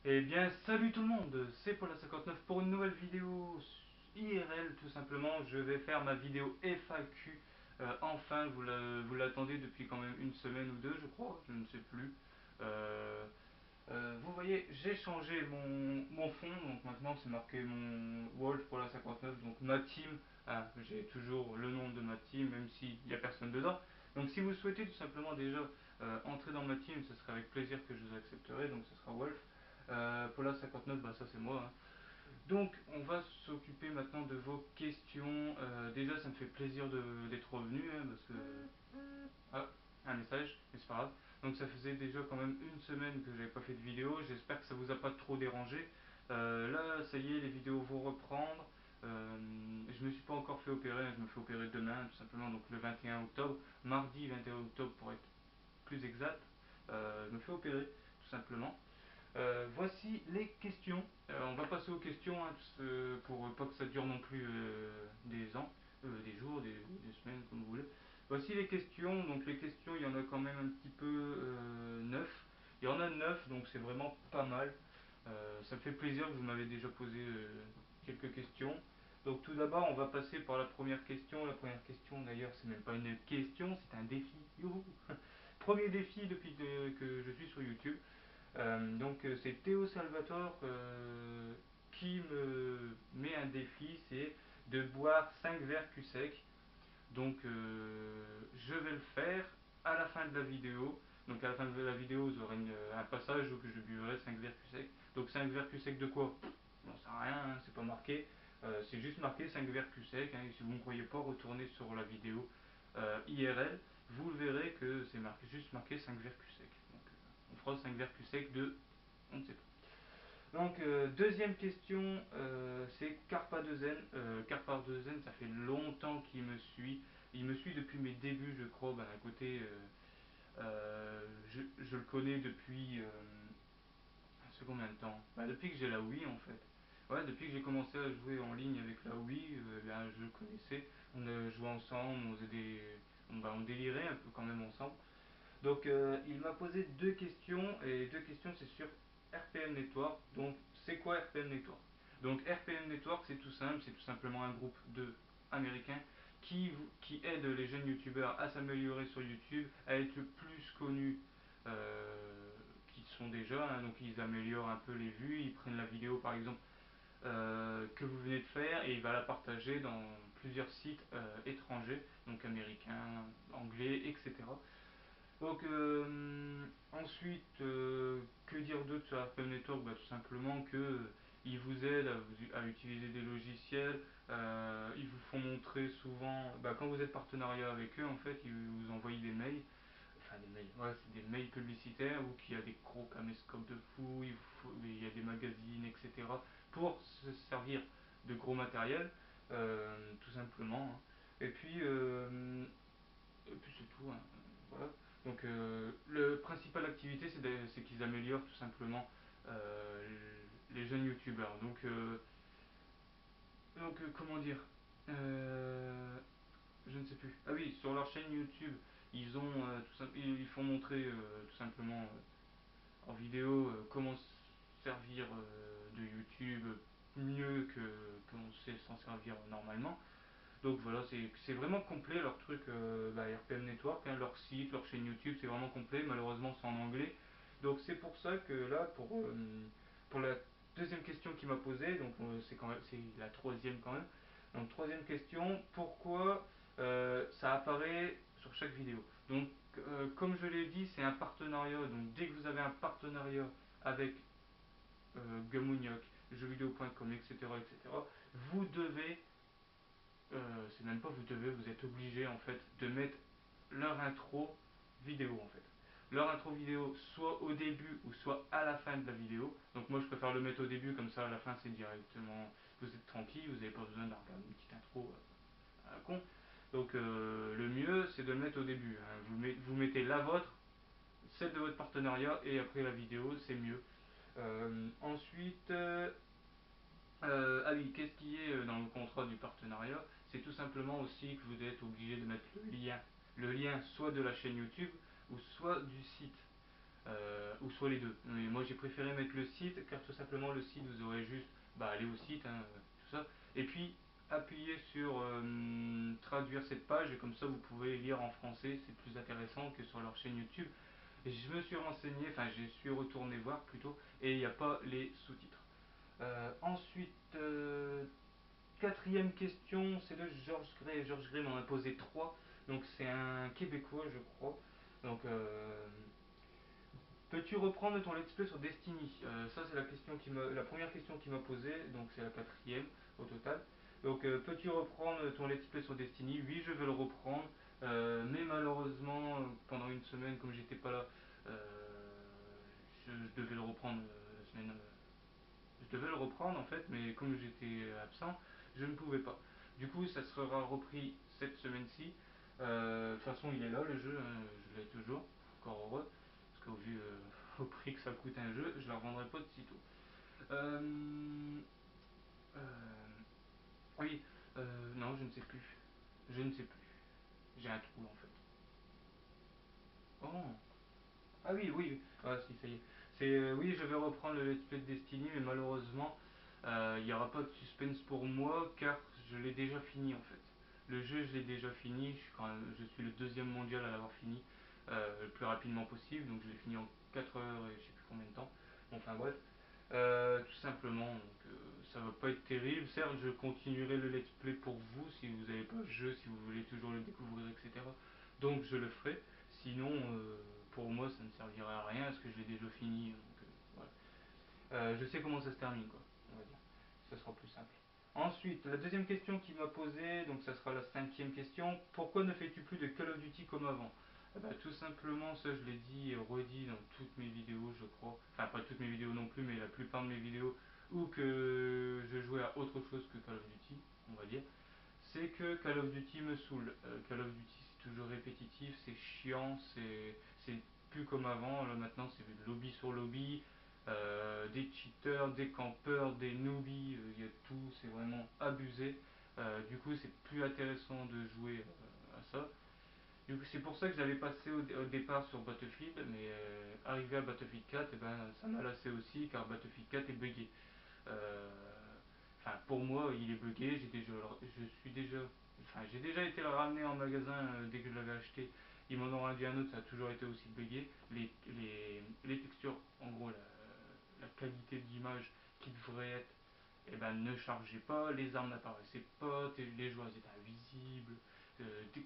Eh bien, salut tout le monde, c'est Paula59 pour une nouvelle vidéo IRL tout simplement. Je vais faire ma vidéo FAQ. Enfin, vous l'attendez depuis quand même une semaine ou deux, je crois, je ne sais plus. Euh, vous voyez, j'ai changé mon fond, donc maintenant c'est marqué mon Wolf Paula59, donc ma team. Ah, j'ai toujours le nom de ma team, même s'il n'y a personne dedans. Donc si vous souhaitez tout simplement déjà entrer dans ma team, ce serait avec plaisir que je vous accepterai, donc ce sera Wolf. Paula 59, bah ça c'est moi, hein. Donc on va s'occuper maintenant de vos questions. Déjà ça me fait plaisir d'être revenu, hein, parce que... Ah, un message, mais c'est pas grave. Donc ça faisait déjà quand même une semaine que j'avais pas fait de vidéo, j'espère que ça vous a pas trop dérangé. Là ça y est, les vidéos vont reprendre. Je me suis pas encore fait opérer, hein, je me fais opérer demain tout simplement, donc le 21 octobre, mardi 21 octobre pour être plus exact. Je me fais opérer tout simplement. Voici les questions. On va passer aux questions, hein, pour pas que ça dure non plus des ans, des jours, des semaines, comme vous voulez. Voici les questions. Donc les questions, il y en a quand même un petit peu 9. Il y en a 9, donc c'est vraiment pas mal. Ça me fait plaisir que vous m'avez déjà posé quelques questions. Donc tout d'abord, on va passer par la première question. La première question, d'ailleurs, c'est même pas une question, c'est un défi. Youhou. Premier défi depuis que je suis sur YouTube. C'est Théo Salvatore qui me met un défi, c'est de boire 5 verres cul sec. Donc je vais le faire à la fin de la vidéo. Donc à la fin de la vidéo, vous aurez un passage où je buvrai 5 verres cul sec. Donc 5 verres cul sec de quoi? J'en sais rien, hein, c'est pas marqué. C'est juste marqué 5 verres cul sec, hein, et si vous ne croyez pas, retournez sur la vidéo IRL. Vous verrez que c'est juste marqué 5 verres cul sec. Donc on fera 5 verres cul sec de... On ne sait pas. Donc, deuxième question, c'est Carpa 2N. Carpa 2N, ça fait longtemps qu'il me suit. Il me suit depuis mes débuts, je crois. Ben, d'un côté, je le connais depuis. C'est combien de temps? Ben, depuis que j'ai la Wii, en fait. Ouais, depuis que j'ai commencé à jouer en ligne avec la Wii, ben, je le connaissais. On jouait ensemble, on délirait un peu quand même ensemble. Donc il m'a posé deux questions et deux questions c'est sur RPM Network. Donc c'est quoi RPM Network? Donc RPM Network c'est tout simple, c'est tout simplement un groupe de américains qui aide les jeunes youtubeurs à s'améliorer sur YouTube, à être le plus connus qu'ils sont déjà, hein. Donc ils améliorent un peu les vues, ils prennent la vidéo par exemple que vous venez de faire et il va la partager dans plusieurs sites étrangers, donc américains, anglais, etc. Donc ensuite, que dire d'autre sur RPM Network? Bah, tout simplement que ils vous aident à utiliser des logiciels, ils vous font montrer souvent, bah, quand vous êtes partenariat avec eux, en fait, ils vous envoient des mails, enfin des mails, ouais, c'est des mails publicitaires où il y a des gros caméscopes de fou, il y a des magazines, etc. pour se servir de gros matériel, tout simplement, hein. Et puis, c'est tout, hein. Voilà. Donc la principale activité c'est qu'ils améliorent tout simplement les jeunes youtubeurs. Comment dire, euh, je ne sais plus. Ah oui, sur leur chaîne YouTube, ils font montrer tout simplement en vidéo comment servir de YouTube mieux que l'on sait s'en servir normalement. Donc voilà, c'est vraiment complet leur truc, RPM Network, hein, leur site, leur chaîne YouTube, c'est vraiment complet. Malheureusement, c'est en anglais. Donc c'est pour ça que là, pour la deuxième question qu'il m'a posée, donc c'est la troisième quand même. Donc troisième question, pourquoi ça apparaît sur chaque vidéo? Donc comme je l'ai dit, c'est un partenariat. Donc dès que vous avez un partenariat avec Gamouniac, jeuxvideo.com, etc., etc., vous devez c'est même pas vous devez, vous êtes obligé en fait de mettre leur intro vidéo en fait. Leur intro vidéo soit au début ou soit à la fin de la vidéo. Donc moi je préfère le mettre au début comme ça à la fin c'est directement, vous êtes tranquille, vous n'avez pas besoin de regarder une petite intro à la con. Donc le mieux c'est de le mettre au début, hein. Vous mettez la vôtre, celle de votre partenariat et après la vidéo c'est mieux. Ensuite, ah oui, qu'est-ce qui est dans le contrat du partenariat? C'est tout simplement aussi que vous êtes obligé de mettre le lien. Le lien soit de la chaîne YouTube ou soit du site. ou soit les deux. Mais moi j'ai préféré mettre le site car tout simplement le site vous aurez juste aller au site, hein, tout ça, et puis appuyer sur traduire cette page et comme ça vous pouvez lire en français, c'est plus intéressant que sur leur chaîne YouTube. Et je me suis renseigné, enfin j'ai suis retourné voir plutôt, et il n'y a pas les sous-titres. Ensuite, quatrième question, c'est de Georges Gray. Georges Gray m'en a posé trois, donc c'est un Québécois je crois. Donc peux-tu reprendre ton let's play sur Destiny? Ça c'est la première question qu'il m'a posée, donc c'est la quatrième au total. Donc peux-tu reprendre ton let's play sur Destiny? Oui, je vais le reprendre, mais malheureusement pendant une semaine, comme j'étais pas là, euh, je devais le reprendre la semaine. Je devais le reprendre en fait, mais comme j'étais absent, je ne pouvais pas. Du coup, ça sera repris cette semaine-ci. De toute façon, il est là le jeu, hein, je l'ai toujours, encore heureux, parce qu'au vu au prix que ça coûte un jeu, je ne la revendrai pas de sitôt. Euh, euh, oui, non, je ne sais plus. Je ne sais plus. J'ai un trou en fait. Oh, ah oui, oui, ah si, ça y est. Oui, je vais reprendre le Let's Play de Destiny, mais malheureusement, il n'y aura pas de suspense pour moi car je l'ai déjà fini en fait. Le jeu, je l'ai déjà fini. Je suis le deuxième mondial à l'avoir fini le plus rapidement possible. Donc je l'ai fini en 4 heures et je sais plus combien de temps. Bon, enfin bref. Tout simplement, donc ça va pas être terrible. Certes, je continuerai le let's play pour vous si vous n'avez pas le jeu, si vous voulez toujours le découvrir, etc. Donc je le ferai. Sinon, pour moi, ça ne servira à rien parce que je l'ai déjà fini. Donc, voilà. Je sais comment ça se termine, quoi. On va dire. Ça sera plus simple. Ensuite, la deuxième question qu'il m'a posée, donc ça sera la cinquième question. Pourquoi ne fais-tu plus de Call of Duty comme avant? Tout simplement, ça je l'ai dit et redit dans toutes mes vidéos, je crois. Enfin, pas toutes mes vidéos non plus, mais la plupart de mes vidéos où que je jouais à autre chose que Call of Duty, on va dire. C'est que Call of Duty me saoule. Call of Duty c'est toujours répétitif, c'est chiant, c'est plus comme avant. Là maintenant c'est lobby sur lobby, des cheaters, des campeurs, des newbies, il y a tout, c'est vraiment abusé. Du coup c'est plus intéressant de jouer à ça. Du coup, c'est pour ça que j'avais passé au départ sur Battlefield, mais arrivé à Battlefield 4, eh ben, ça m'a lassé aussi car Battlefield 4 est buggé. Euh, Enfin, pour moi, il est buggé. J'ai déjà été le ramener en magasin dès que je l'avais acheté. Ils m'en ont rendu un autre, ça a toujours été aussi buggé. Les textures, en gros, la qualité de l'image qui devrait être, eh ben, ne chargeait pas, les armes n'apparaissaient pas, les joueurs étaient invisibles,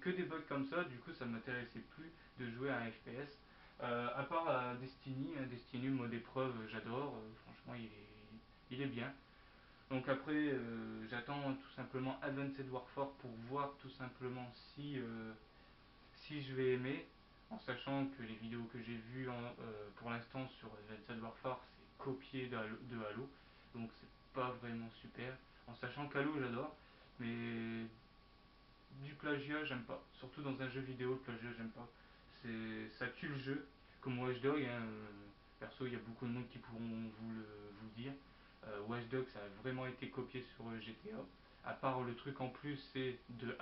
que des bugs comme ça. Du coup, ça ne m'intéressait plus de jouer à un FPS. À part Destiny, hein, Destiny mode épreuve, j'adore. Franchement, il est bien. Donc après, j'attends tout simplement Advanced Warfare pour voir tout simplement si je vais aimer, en sachant que les vidéos que j'ai vues pour l'instant sur Advanced Warfare, c'est copié de Halo, donc c'est pas vraiment super. En sachant qu'Halo j'adore, mais du plagiat j'aime pas. Surtout dans un jeu vidéo, le plagiat j'aime pas. Ça tue le jeu, comme Watch Dogs, hein, perso il y a beaucoup de monde qui pourront vous le dire. Watch Dogs ça a vraiment été copié sur GTA. À part le truc en plus, c'est de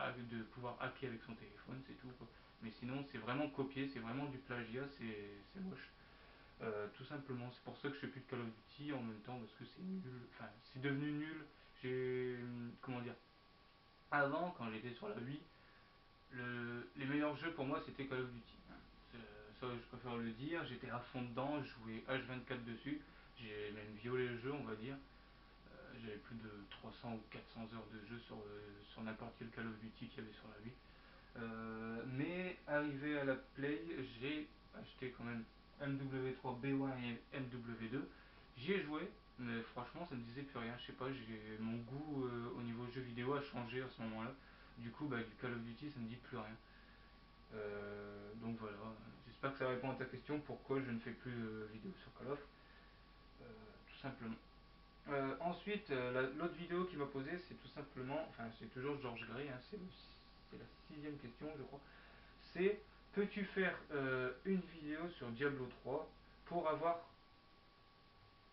pouvoir hacker avec son téléphone, c'est tout quoi. Mais sinon, c'est vraiment copié, c'est vraiment du plagiat, c'est moche. Tout simplement, c'est pour ça que je fais plus de Call of Duty en même temps parce que c'est nul. Enfin, c'est devenu nul. Comment dire. Avant, quand j'étais sur la Wii, les meilleurs jeux pour moi c'était Call of Duty, hein. Ça, je préfère le dire. J'étais à fond dedans, je jouais H24 dessus. J'ai même violé le jeu, on va dire. J'avais plus de 300 ou 400 heures de jeu sur n'importe quel Call of Duty qu'il y avait sur la Wii. Mais arrivé à la Play, j'ai acheté quand même MW3B1 et MW2. J'y ai joué, mais franchement ça me disait plus rien. Je sais pas, mon goût au niveau jeu vidéo a changé à ce moment-là. Du coup, du Call of Duty, ça me dit plus rien. Donc voilà, j'espère que ça répond à ta question pourquoi je ne fais plus de vidéos sur Call of. Euh, Tout simplement. Ensuite, l'autre vidéo qu'il m'a posée, c'est tout simplement, enfin c'est toujours Georges Gray, hein, c'est la sixième question je crois. C'est peux-tu faire une vidéo sur Diablo 3 pour avoir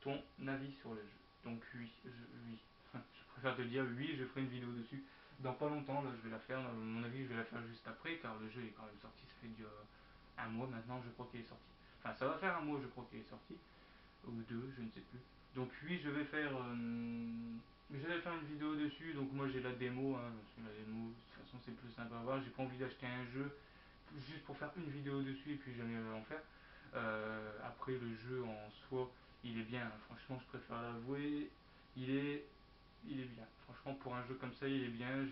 ton avis sur le jeu? Donc oui, oui. Je préfère te dire oui, je ferai une vidéo dessus. Dans pas longtemps, là je vais la faire. À mon avis, je vais la faire juste après car le jeu est quand même sorti. Ça fait déjà un mois maintenant, je crois qu'il est sorti. Enfin, ça va faire un mois, je crois, qu'il est sorti, ou deux, je ne sais plus. Donc oui, je vais faire une vidéo dessus. Donc moi j'ai la démo, hein, parce que la démo, de toute façon c'est plus sympa à voir. J'ai pas envie d'acheter un jeu juste pour faire une vidéo dessus et puis jamais en faire. Après le jeu en soi, il est bien, hein. Franchement je préfère l'avouer, il est, il est bien. Franchement pour un jeu comme ça il est bien.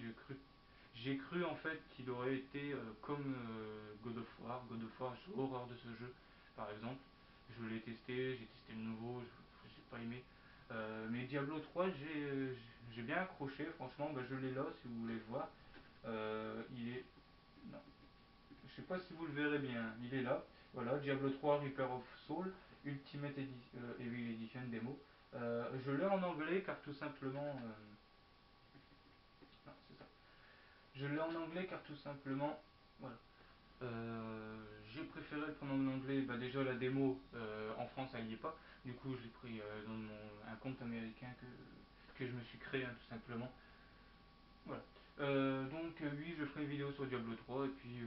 J'ai cru en fait qu'il aurait été comme God of War. God of War, j'ai horreur de ce jeu par exemple. Je l'ai testé, j'ai testé le nouveau, j'ai pas aimé. Mais Diablo 3, j'ai bien accroché, franchement, bah, je l'ai là si vous voulez le voir. Il est. Non, je sais pas si vous le verrez bien, il est là. Voilà, Diablo 3 Reaper of Soul, Ultimate Evil Edition démo. Je l'ai en anglais car tout simplement. Non, c'est ça. Je l'ai en anglais car tout simplement. Voilà. J'ai préféré le prendre en anglais. Bah déjà la démo en France elle y est pas. Du coup je l'ai pris dans un compte américain que je me suis créé, hein, tout simplement. Voilà. Donc oui, je ferai une vidéo sur Diablo 3 et puis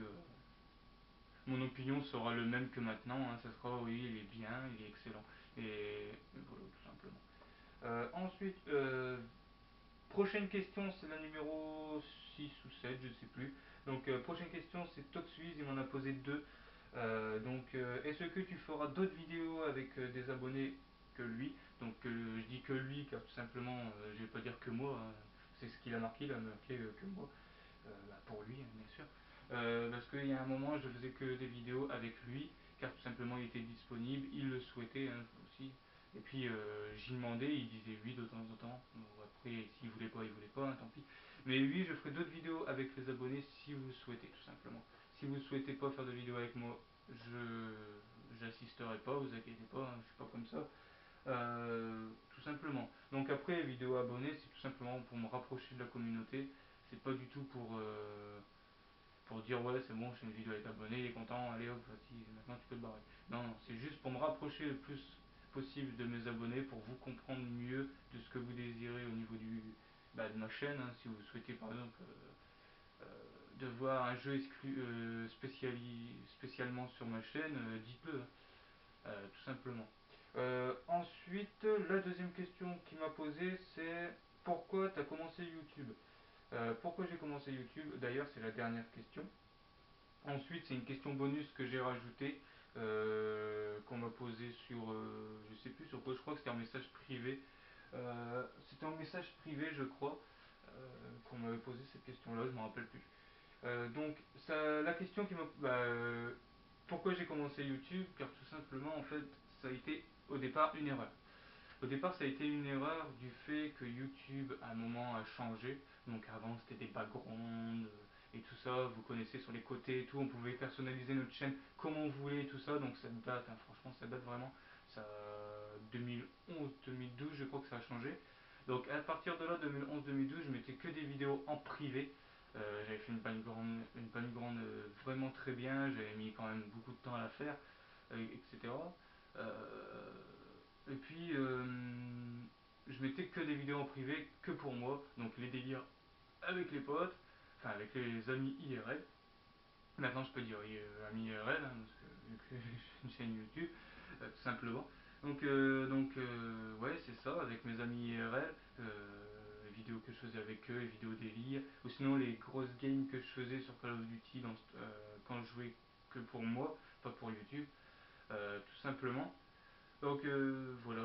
mon opinion sera le même que maintenant, hein. Ça sera oui, il est bien, il est excellent. Et voilà, tout simplement. Ensuite, prochaine question, c'est la numéro 6 ou 7, je ne sais plus. Donc prochaine question, c'est Toxwiz, il m'en a posé deux. Est-ce que tu feras d'autres vidéos avec des abonnés que lui? Donc je dis que lui car tout simplement, je vais pas dire que moi, hein. C'est ce qu'il a marqué, il a marqué que moi. Bah, pour lui, hein, bien sûr. Parce qu'il y a un moment, je faisais que des vidéos avec lui, car tout simplement il était disponible, il le souhaitait, hein, aussi. Et puis j'y demandais, il disait oui de temps en temps. Bon, après, s'il voulait pas, il voulait pas, hein, tant pis. Mais oui, je ferai d'autres vidéos avec les abonnés si vous le souhaitez, tout simplement. Si vous ne souhaitez pas faire de vidéos avec moi, je j'assisterai pas, vous inquiétez pas, hein, je suis pas comme ça. Tout simplement. Donc après, vidéo abonnée, c'est tout simplement pour me rapprocher de la communauté. C'est pas du tout pour dire ouais c'est bon, je fais une vidéo avec abonné, il est content, allez hop, vas-y, maintenant tu peux te barrer. Non, c'est juste pour me rapprocher le plus possible de mes abonnés, pour vous comprendre mieux de ce que vous désirez au niveau de ma chaîne, hein. Si vous souhaitez par exemple de voir un jeu spécialement sur ma chaîne, dites-le, hein, tout simplement. Ensuite, la deuxième question qu'il m'a posée, c'est pourquoi tu as commencé YouTube? Pourquoi j'ai commencé YouTube? D'ailleurs, c'est la dernière question. Ensuite, c'est une question bonus que j'ai rajoutée, qu'on m'a posée sur, je sais plus sur quoi, je crois que c'était un message privé. C'était un message privé, je crois, qu'on m'avait posé cette question-là, je ne me rappelle plus. Donc, la question qui m'a. Pourquoi j'ai commencé YouTube? Car tout simplement, en fait, ça a été au départ une erreur. Au départ, ça a été une erreur du fait que YouTube, à un moment, a changé. Donc avant, c'était des backgrounds et tout ça. Vous connaissez sur les côtés et tout. On pouvait personnaliser notre chaîne comme on voulait et tout ça. Donc ça date, hein, franchement, ça date vraiment. Ça, 2011, 2012, je crois que ça a changé. Donc à partir de là, 2011-2012, je mettais que des vidéos en privé. J'avais fait une background vraiment très bien. J'avais mis quand même beaucoup de temps à la faire, etc. Euh, et puis, je mettais que des vidéos en privé, que pour moi. Donc les délires avec les potes, enfin avec les amis IRL. Maintenant, je peux dire amis IRL, hein, parce que vu que j'ai une chaîne YouTube, tout simplement. Ouais, c'est ça, avec mes amis IRL, les vidéos que je faisais avec eux, les vidéos délire, ou sinon les grosses games que je faisais sur Call of Duty quand je jouais que pour moi, pas pour YouTube, tout simplement. Donc voilà,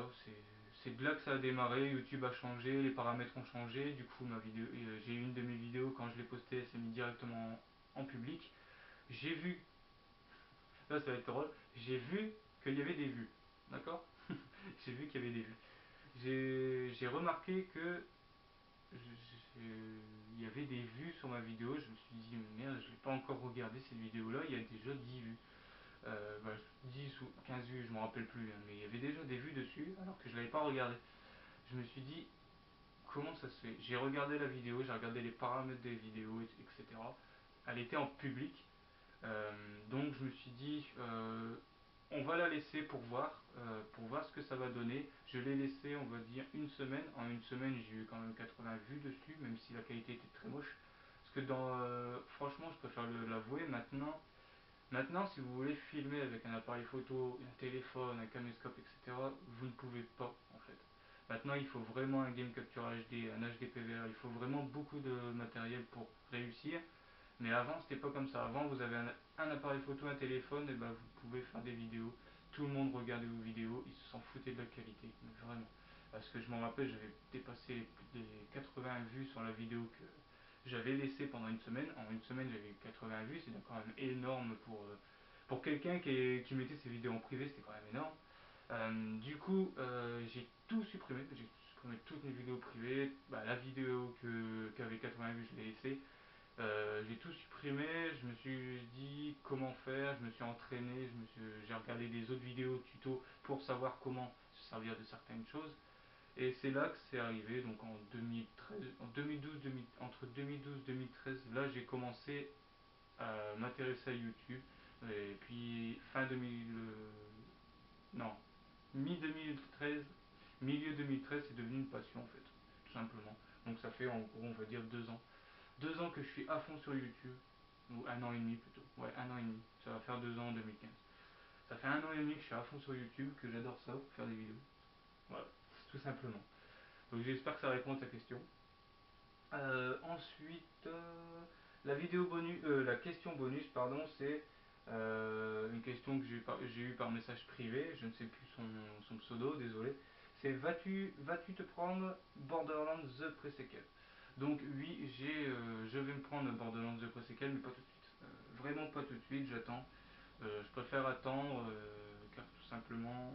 c'est de là que ça a démarré. YouTube a changé, les paramètres ont changé. Du coup, j'ai une de mes vidéos, quand je l'ai postée, elle s'est mise directement en public. J'ai vu, là ça va être drôle, j'ai vu qu'il y avait des vues. D'accord. J'ai vu qu'il y avait des vues. J'ai remarqué que il y avait des vues sur ma vidéo. Je me suis dit, merde, je l'ai pas encore regardé cette vidéo-là, il y a déjà 10 vues. 10 ou 15 vues, je me rappelle plus, hein, mais il y avait déjà des vues dessus alors que je l'avais pas regardé. Je me suis dit, comment ça se fait? J'ai regardé la vidéo, j'ai regardé les paramètres des vidéos, etc. Elle était en public, euh, donc je me suis dit, on va la laisser pour voir ce que ça va donner. Je l'ai laissé, on va dire, une semaine. En une semaine, j'ai eu quand même 80 vues dessus, même si la qualité était très moche. Parce que franchement, je préfère l'avouer maintenant. Maintenant, si vous voulez filmer avec un appareil photo, un téléphone, un caméscope, etc., vous ne pouvez pas en fait. Maintenant, il faut vraiment un game capture HD, un HD PVR, il faut vraiment beaucoup de matériel pour réussir. Mais avant, c'était pas comme ça. Avant, vous avez un appareil photo, un téléphone, et ben vous pouvez faire des vidéos. Tout le monde regardait vos vidéos, ils se s'en foutaient de la qualité, mais vraiment. Parce que je m'en rappelle, j'avais dépassé plus des 80 vues sur la vidéo que j'avais laissée pendant une semaine. En une semaine, j'avais eu 80 vues, c'est quand même énorme pour quelqu'un qui mettait ses vidéos en privé, c'était quand même énorme. Du coup, j'ai tout supprimé, j'ai supprimé toutes mes vidéos privées. Bah, la vidéo qui avait 80 vues, je l'ai laissée. J'ai tout supprimé, je me suis dit comment faire, je me suis entraîné, j'ai regardé des autres vidéos tuto pour savoir comment se servir de certaines choses. Et c'est là que c'est arrivé, donc en 2013, en 2012, entre 2012 et 2013, là j'ai commencé à m'intéresser à YouTube. Et puis fin 2000, non, mi-2013, milieu 2013, c'est devenu une passion en fait, tout simplement. Donc ça fait en gros, on va dire 2 ans. 2 ans que je suis à fond sur YouTube, ou un an et demi plutôt. Ouais, un an et demi. Ça va faire 2 ans en 2015. Ça fait un an et demi que je suis à fond sur YouTube, que j'adore ça, faire des vidéos. Voilà, tout simplement. Donc j'espère que ça répond à ta question. Ensuite, la question bonus, pardon, c'est une question que j'ai eue par message privé. Je ne sais plus son pseudo, désolé. C'est vas-tu te prendre Borderlands The Pre-Sequel? Donc oui, je vais me prendre Borderlands The Pre-Sequel, mais pas tout de suite. Vraiment pas tout de suite, j'attends. Je préfère attendre, car tout simplement,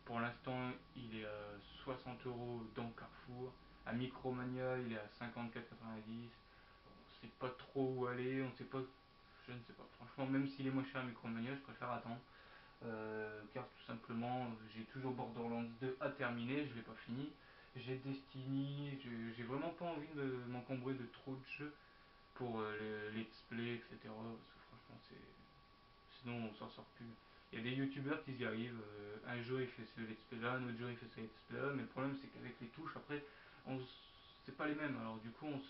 pour l'instant, il est à 60 € dans Carrefour. À Micromania, il est à 54,90. On sait pas trop où aller, on sait pas. Je ne sais pas. Franchement, même s'il est moins cher à Micromania, je préfère attendre. Car tout simplement, j'ai toujours Borderlands 2 à terminer, je l'ai pas fini. J'ai Destiny, j'ai vraiment pas envie de m'encombrer de trop de jeux pour les let's play, etc. Parce que franchement, sinon on s'en sort plus. Il y a des youtubeurs qui y arrivent, un jour il fait ce let's play là, un autre jour il fait ce let's play là, mais le problème c'est qu'avec les touches après, on c'est pas les mêmes, alors du coup on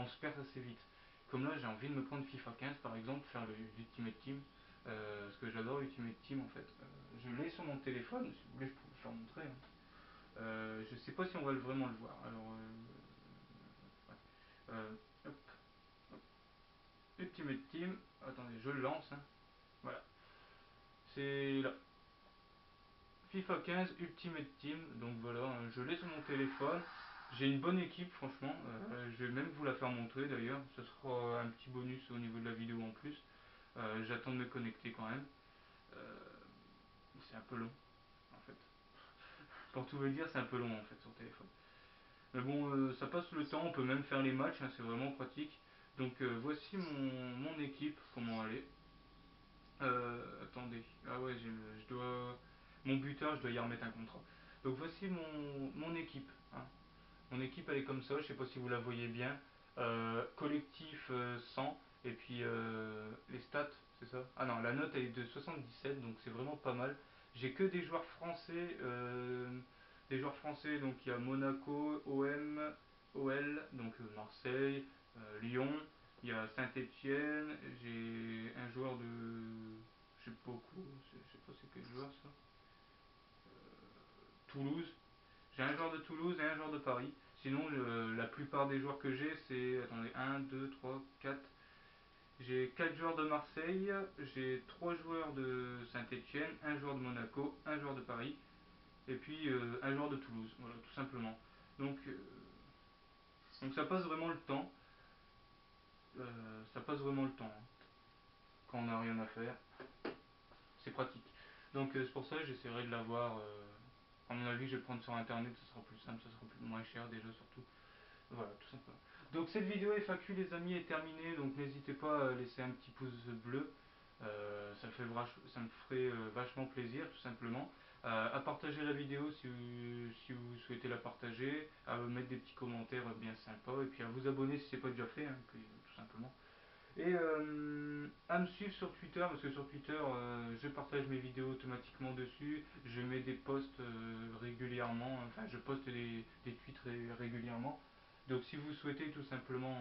se perd assez vite. Comme là j'ai envie de me prendre FIFA 15 par exemple, faire l'Ultimate Team, parce que j'adore l'Ultimate Team en fait. Je l'ai sur mon téléphone, si vous voulez je peux vous le faire montrer, hein. Je sais pas si on va vraiment le voir, alors ouais. Hop, hop. Ultimate Team, attendez je le lance, hein. Voilà, c'est là. FIFA 15 Ultimate Team, donc voilà, hein, je l'ai sur mon téléphone. J'ai une bonne équipe, franchement. Je vais même vous la faire montrer d'ailleurs. Ce sera un petit bonus au niveau de la vidéo en plus. J'attends de me connecter quand même. Euh, c'est un peu long, en fait. Pour tout vous dire, c'est un peu long en fait sur téléphone. Mais bon, ça passe le temps. On peut même faire les matchs, hein, c'est vraiment pratique. Donc voici mon équipe, comment elle est. Attendez. Ah ouais, je dois. Mon buteur, je dois y remettre un contrat. Donc voici mon équipe, hein. Mon équipe, elle est comme ça. Je sais pas si vous la voyez bien. Collectif 100. Et puis les stats, c'est ça? Ah non, la note elle est de 77, donc c'est vraiment pas mal. J'ai que des joueurs français. Donc il y a Monaco, OM, OL, donc Marseille, Lyon. Il y a Saint-Etienne, j'ai un joueur de. Je sais pas quoi, je sais pas c'est quel joueur ça. Toulouse. J'ai un joueur de Toulouse et un joueur de Paris. Sinon, la plupart des joueurs que j'ai, c'est. Attendez, 1, 2, 3, 4. J'ai 4 joueurs de Marseille, j'ai 3 joueurs de Saint-Etienne, un joueur de Monaco, un joueur de Paris, et puis un joueur de Toulouse. Voilà, tout simplement. Donc ça passe vraiment le temps. Ça passe vraiment le temps, hein. Quand on n'a rien à faire, c'est pratique. Donc c'est pour ça que j'essaierai de l'avoir. À mon avis, je vais le prendre sur internet, ce sera plus simple, ce sera moins cher déjà surtout. Voilà, tout simplement. Donc cette vidéo FAQ les amis est terminée, donc n'hésitez pas à laisser un petit pouce bleu. Ça me ferait vachement plaisir tout simplement. À partager la vidéo si vous souhaitez la partager, à mettre des petits commentaires bien sympas et puis à vous abonner si ce n'est pas déjà fait, hein, tout simplement. Et à me suivre sur Twitter, parce que sur Twitter, je partage mes vidéos automatiquement dessus. Je mets des posts régulièrement, enfin, je poste des tweets régulièrement. Donc, si vous souhaitez tout simplement,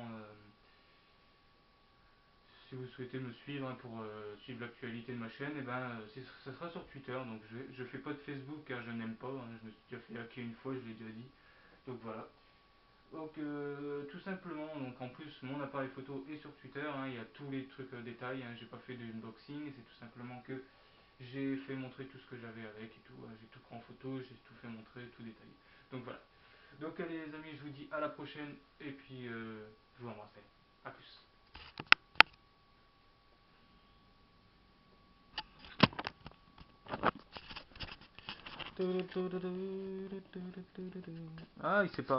si vous souhaitez me suivre hein, pour suivre l'actualité de ma chaîne, et ben, ça sera sur Twitter. Donc je fais pas de Facebook car je n'aime pas. Hein, je me suis déjà fait hacker une fois, je l'ai déjà dit. Donc voilà. Donc tout simplement, donc en plus mon appareil photo est sur Twitter, hein, il y a tous les trucs détails, hein, j'ai pas fait de unboxing, c'est tout simplement que j'ai fait montrer tout ce que j'avais avec et tout, j'ai tout pris en photo, j'ai tout fait montrer, tout détaillé. Donc voilà. Donc allez les amis, je vous dis à la prochaine et puis je vous embrasse. A plus. Ah, il s'est pas